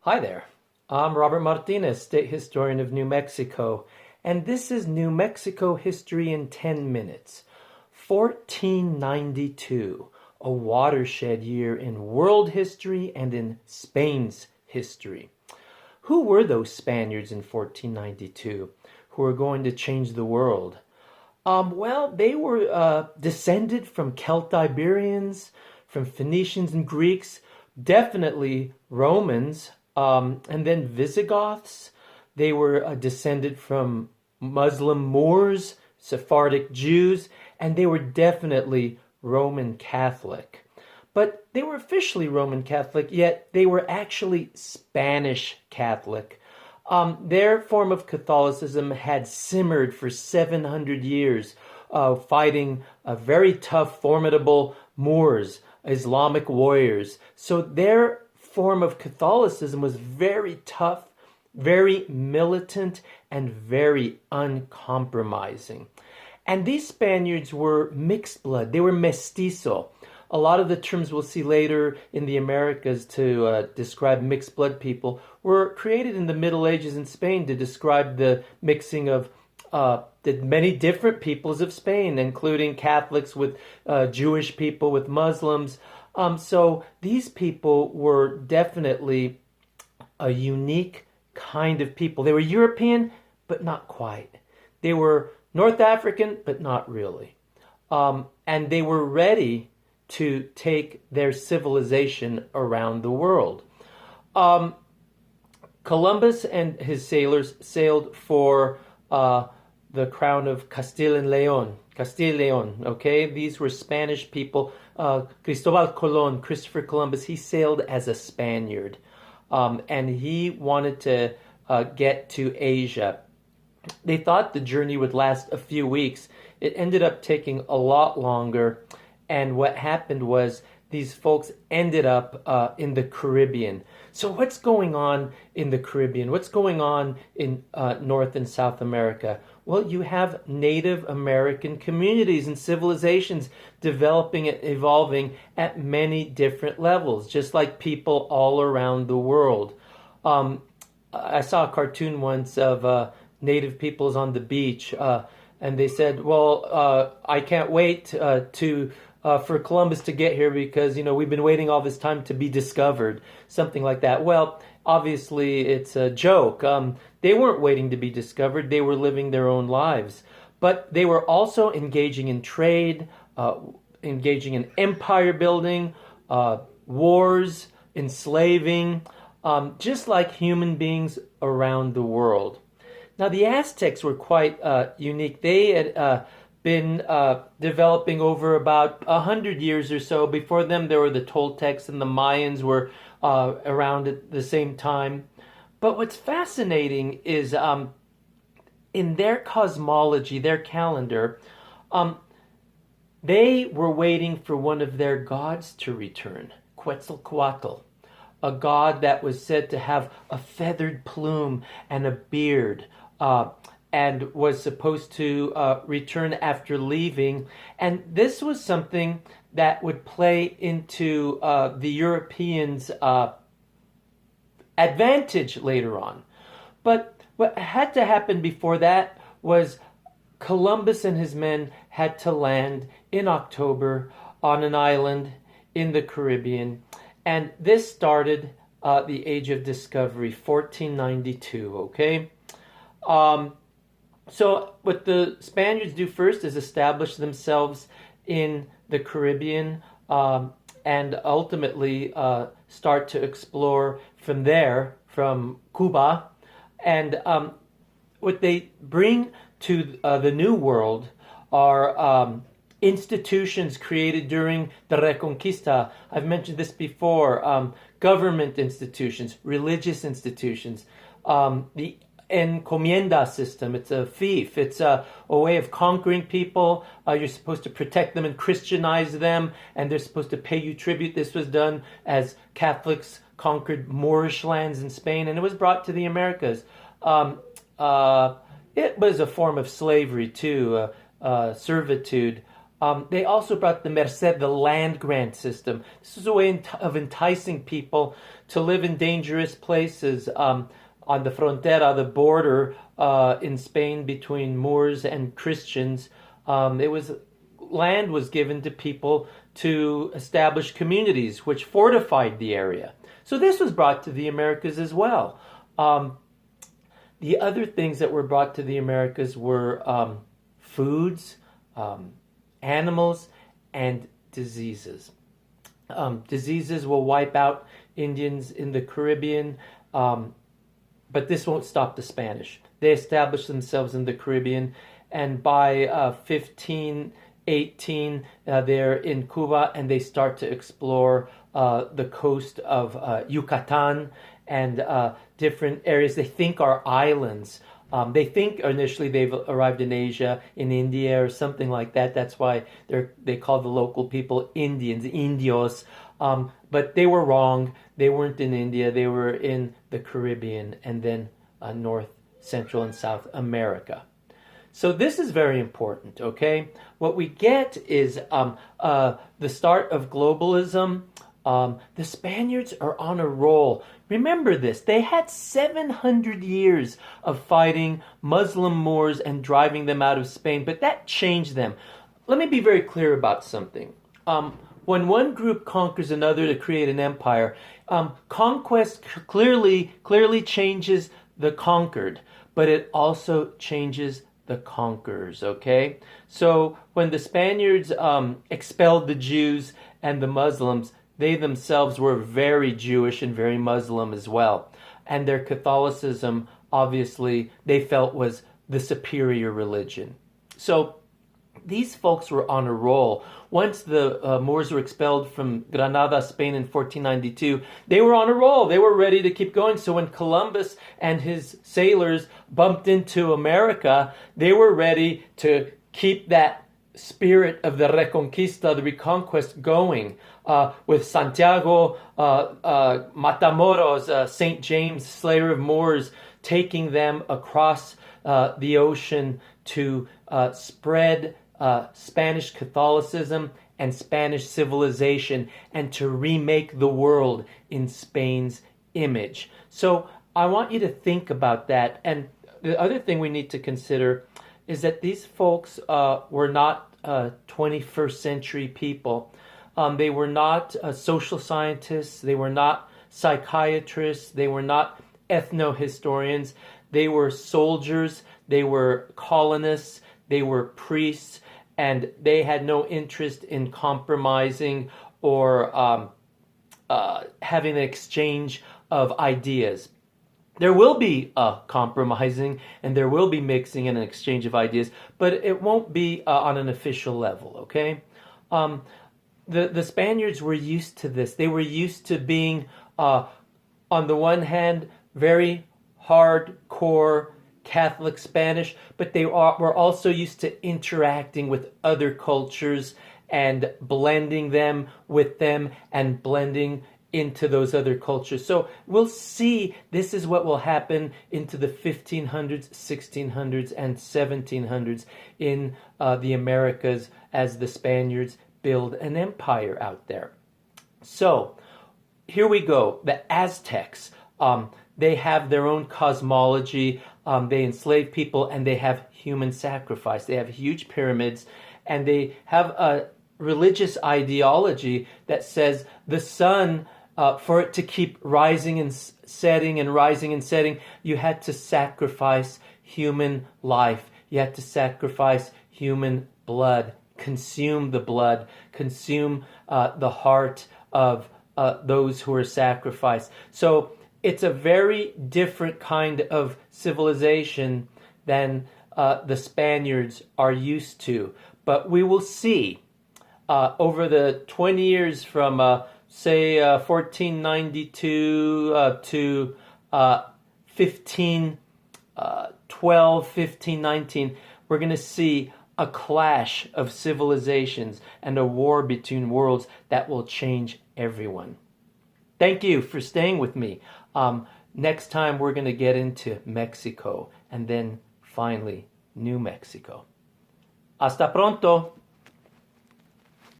Hi there. I'm Robert Martinez, State Historian of New Mexico, and this is New Mexico History in 10 Minutes. 1492, a watershed year in world history and in Spain's history. Who were those Spaniards in 1492 who were going to change the world? They were descended from Celtiberians, from Phoenicians and Greeks, definitely Romans, and then Visigoths. They were descended from Muslim Moors, Sephardic Jews, and they were definitely Roman Catholic. But they were officially Roman Catholic, yet they were actually Spanish Catholic. Their form of Catholicism had simmered for 700 years, fighting a very tough, formidable Moors, Islamic warriors. So their form of Catholicism was very tough, very militant, and very uncompromising. And these Spaniards were mixed blood. They were mestizo. A lot of the terms we'll see later in the Americas to describe mixed blood people were created in the Middle Ages in Spain to describe the mixing of the many different peoples of Spain, including Catholics with Jewish people, with Muslims. So these people were definitely a unique kind of people. They were European, but not quite. They were North African, but not really. And they were ready to take their civilization around the world. Columbus and his sailors sailed for the crown of Castile and Leon. Okay? These were Spanish people. Cristobal Colon, Christopher Columbus, he sailed as a Spaniard. And he wanted to get to Asia. They thought the journey would last a few weeks. It ended up taking a lot longer. And what happened was these folks ended up in the Caribbean. So what's going on in the Caribbean? What's going on in North and South America? Well, you have Native American communities and civilizations developing and evolving at many different levels, just like people all around the world. I saw a cartoon once of Native peoples on the beach, and they said, I can't wait for Columbus to get here because, we've been waiting all this time to be discovered, something like that. Well, obviously it's a joke. They weren't waiting to be discovered. They were living their own lives. But they were also engaging in trade, engaging in empire building, wars, enslaving, just like human beings around the world. Now, the Aztecs were quite unique. They had been developing over about 100 years or so. Before them, there were the Toltecs, and the Mayans were around at the same time. But what's fascinating is in their cosmology, their calendar, they were waiting for one of their gods to return, Quetzalcoatl, a god that was said to have a feathered plume and a beard, and was supposed to return after leaving. And this was something that would play into the Europeans' advantage later on. But what had to happen before that was Columbus and his men had to land in October on an island in the Caribbean. And this started the Age of Discovery, 1492, okay? So what the Spaniards do first is establish themselves in the Caribbean and ultimately start to explore from there, from Cuba. And what they bring to the New World are institutions created during the Reconquista. I've mentioned this before. Government institutions, religious institutions, the encomienda system. It's a fief. It's a way of conquering people. You're supposed to protect them and Christianize them, and they're supposed to pay you tribute. This was done as Catholics conquered Moorish lands in Spain, and it was brought to the Americas. It was a form of slavery too, servitude. They also brought the merced, the land grant system. This was a way of enticing people to live in dangerous places on the frontera, the border in Spain between Moors and Christians. Land was given to people to establish communities, which fortified the area. So this was brought to the Americas as well. The other things that were brought to the Americas were foods, animals, and diseases. Diseases will wipe out Indians in the Caribbean, but this won't stop the Spanish. They established themselves in the Caribbean, and by 1518, they're in Cuba, and they start to explore the coast of Yucatan and different areas they think are islands. They think initially they've arrived in Asia, in India, or something like that. That's why they call the local people Indians, Indios. But they were wrong. They weren't in India. They were in the Caribbean and then North, Central, and South America. So this is very important, okay? What we get is the start of globalism. The Spaniards are on a roll. Remember this, they had 700 years of fighting Muslim Moors and driving them out of Spain, but that changed them. Let me be very clear about something. When one group conquers another to create an empire, conquest clearly changes the conquered, but it also changes the conquerors, okay? So when the Spaniards expelled the Jews and the Muslims, they themselves were very Jewish and very Muslim as well. And their Catholicism, obviously, they felt was the superior religion. So these folks were on a roll. Once the Moors were expelled from Granada, Spain in 1492, they were on a roll. They were ready to keep going. So when Columbus and his sailors bumped into America, they were ready to keep that spirit of the Reconquista, the reconquest, going. With Santiago, Matamoros, St. James, Slayer of Moors, taking them across the ocean to spread Spanish Catholicism and Spanish civilization and to remake the world in Spain's image. So I want you to think about that. And the other thing we need to consider is that these folks were not 21st century people. They were not social scientists. They were not psychiatrists. They were not ethnohistorians. They were soldiers. They were colonists. They were priests. And they had no interest in compromising or having an exchange of ideas. There will be compromising and there will be mixing and an exchange of ideas, but it won't be on an official level, okay? The Spaniards were used to this. They were used to being, on the one hand, very hardcore Catholic Spanish, but they were also used to interacting with other cultures and blending them with them and blending into those other cultures. So we'll see this is what will happen into the 1500s, 1600s, and 1700s in the Americas as the Spaniards build an empire out there. So here we go. The Aztecs, they have their own cosmology. They enslave people and they have human sacrifice. They have huge pyramids and they have a religious ideology that says the sun, for it to keep rising and setting and rising and setting, you had to sacrifice human life. You had to sacrifice human blood, consume the blood, consume the heart of those who are sacrificed. So it's a very different kind of civilization than the Spaniards are used to. But we will see over the 20 years from say 1492 to 1512, 1519, we're going to see a clash of civilizations and a war between worlds that will change everyone. Thank you for staying with me. Next time we're going to get into Mexico and then finally New Mexico. Hasta pronto.